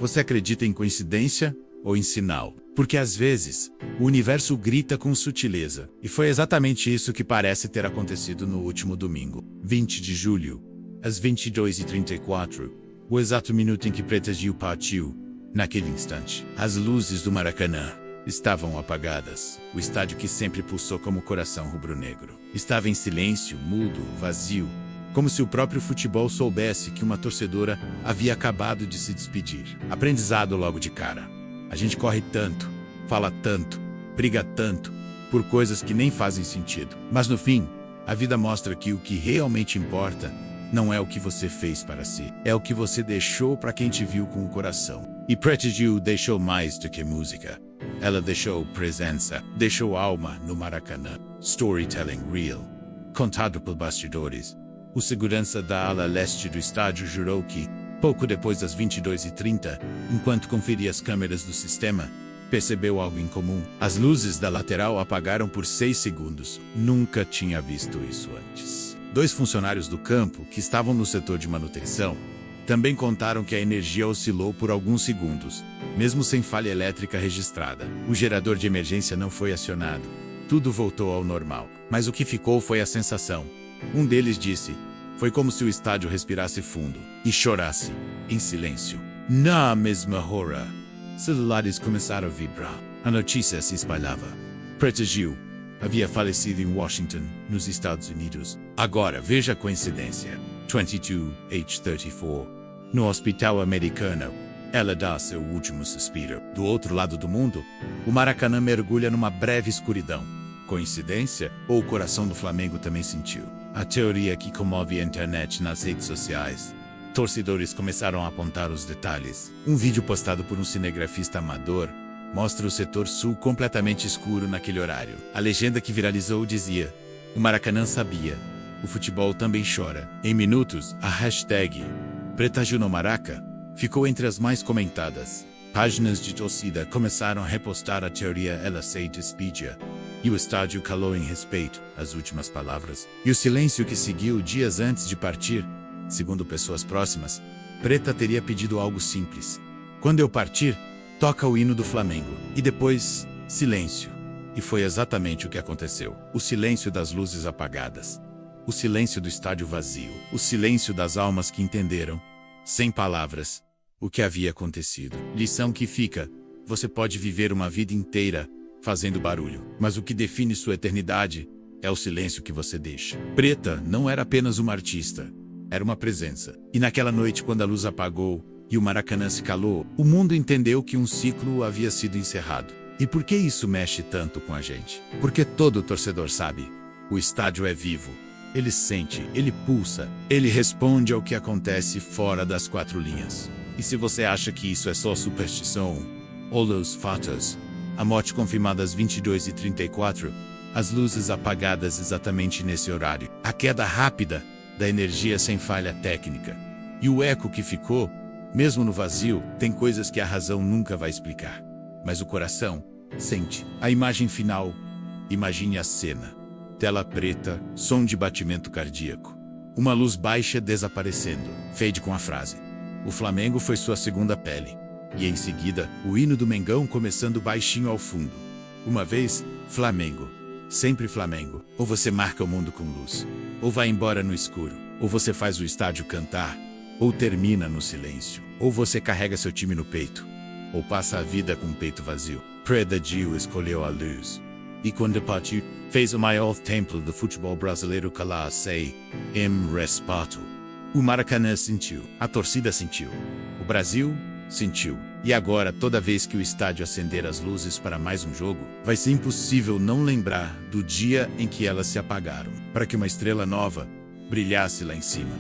Você acredita em coincidência ou em sinal? Porque às vezes, o universo grita com sutileza. E foi exatamente isso que parece ter acontecido no último domingo, 20 de julho, às 22h34, o exato minuto em que Preta Gil partiu. Naquele instante, as luzes do Maracanã estavam apagadas. O estádio que sempre pulsou como coração rubro-negro estava em silêncio, mudo, vazio, como se o próprio futebol soubesse que uma torcedora havia acabado de se despedir. Aprendizado logo de cara. A gente corre tanto, fala tanto, briga tanto, por coisas que nem fazem sentido. Mas no fim, a vida mostra que o que realmente importa não é o que você fez para si, é o que você deixou para quem te viu com o coração. E Preta Gil deixou mais do que música. Ela deixou presença, deixou alma no Maracanã. Storytelling real, contado por bastidores. O segurança da ala leste do estádio jurou que, pouco depois das 22h30, enquanto conferia as câmeras do sistema, percebeu algo incomum. As luzes da lateral apagaram por 6 segundos. Nunca tinha visto isso antes. 2 funcionários do campo, que estavam no setor de manutenção, também contaram que a energia oscilou por alguns segundos, mesmo sem falha elétrica registrada. O gerador de emergência não foi acionado. Tudo voltou ao normal. Mas o que ficou foi a sensação. Um deles disse: foi como se o estádio respirasse fundo e chorasse, em silêncio. Na mesma hora, celulares começaram a vibrar. A notícia se espalhava. Preta Gil havia falecido em Washington, nos Estados Unidos. Agora, veja a coincidência. 22h34. No hospital americano, ela dá seu último suspiro. Do outro lado do mundo, o Maracanã mergulha numa breve escuridão. Coincidência? Ou o coração do Flamengo também sentiu? A teoria que comove a internet nas redes sociais. Torcedores começaram a apontar os detalhes. Um vídeo postado por um cinegrafista amador mostra o setor sul completamente escuro naquele horário. A legenda que viralizou dizia: o Maracanã sabia, o futebol também chora. Em minutos, a hashtag Preta Gil no Maraca ficou entre as mais comentadas. Páginas de torcida começaram a repostar a teoria ela se despedia. E o estádio calou em respeito às últimas palavras. E o silêncio que seguiu dias antes de partir, segundo pessoas próximas, Preta teria pedido algo simples. Quando eu partir, toca o hino do Flamengo. E depois, silêncio. E foi exatamente o que aconteceu. O silêncio das luzes apagadas. O silêncio do estádio vazio. O silêncio das almas que entenderam, sem palavras, o que havia acontecido. Lição que fica: você pode viver uma vida inteira fazendo barulho, mas o que define sua eternidade é o silêncio que você deixa. Preta não era apenas uma artista, era uma presença. E naquela noite, quando a luz apagou e o Maracanã se calou, o mundo entendeu que um ciclo havia sido encerrado. E por que isso mexe tanto com a gente? Porque todo torcedor sabe, o estádio é vivo. Ele sente, ele pulsa, ele responde ao que acontece fora das 4 linhas. E se você acha que isso é só superstição, olha os fatos. A morte confirmada às 22h34, as luzes apagadas exatamente nesse horário. A queda rápida da energia sem falha técnica. E o eco que ficou, mesmo no vazio, tem coisas que a razão nunca vai explicar. Mas o coração sente. A imagem final, imagine a cena. Tela preta, som de batimento cardíaco. Uma luz baixa desaparecendo. Fade com a frase: o Flamengo foi sua segunda pele. E em seguida, o hino do Mengão começando baixinho ao fundo. Uma vez, Flamengo. Sempre Flamengo. Ou você marca o mundo com luz, ou vai embora no escuro. Ou você faz o estádio cantar, ou termina no silêncio. Ou você carrega seu time no peito, ou passa a vida com o peito vazio. Preta Gil escolheu a luz. E quando partiu, fez o maior templo do futebol brasileiro calar-se em respeito. O Maracanã sentiu, a torcida sentiu, o Brasil sentiu. E agora, toda vez que o estádio acender as luzes para mais um jogo, vai ser impossível não lembrar do dia em que elas se apagaram, para que uma estrela nova brilhasse lá em cima.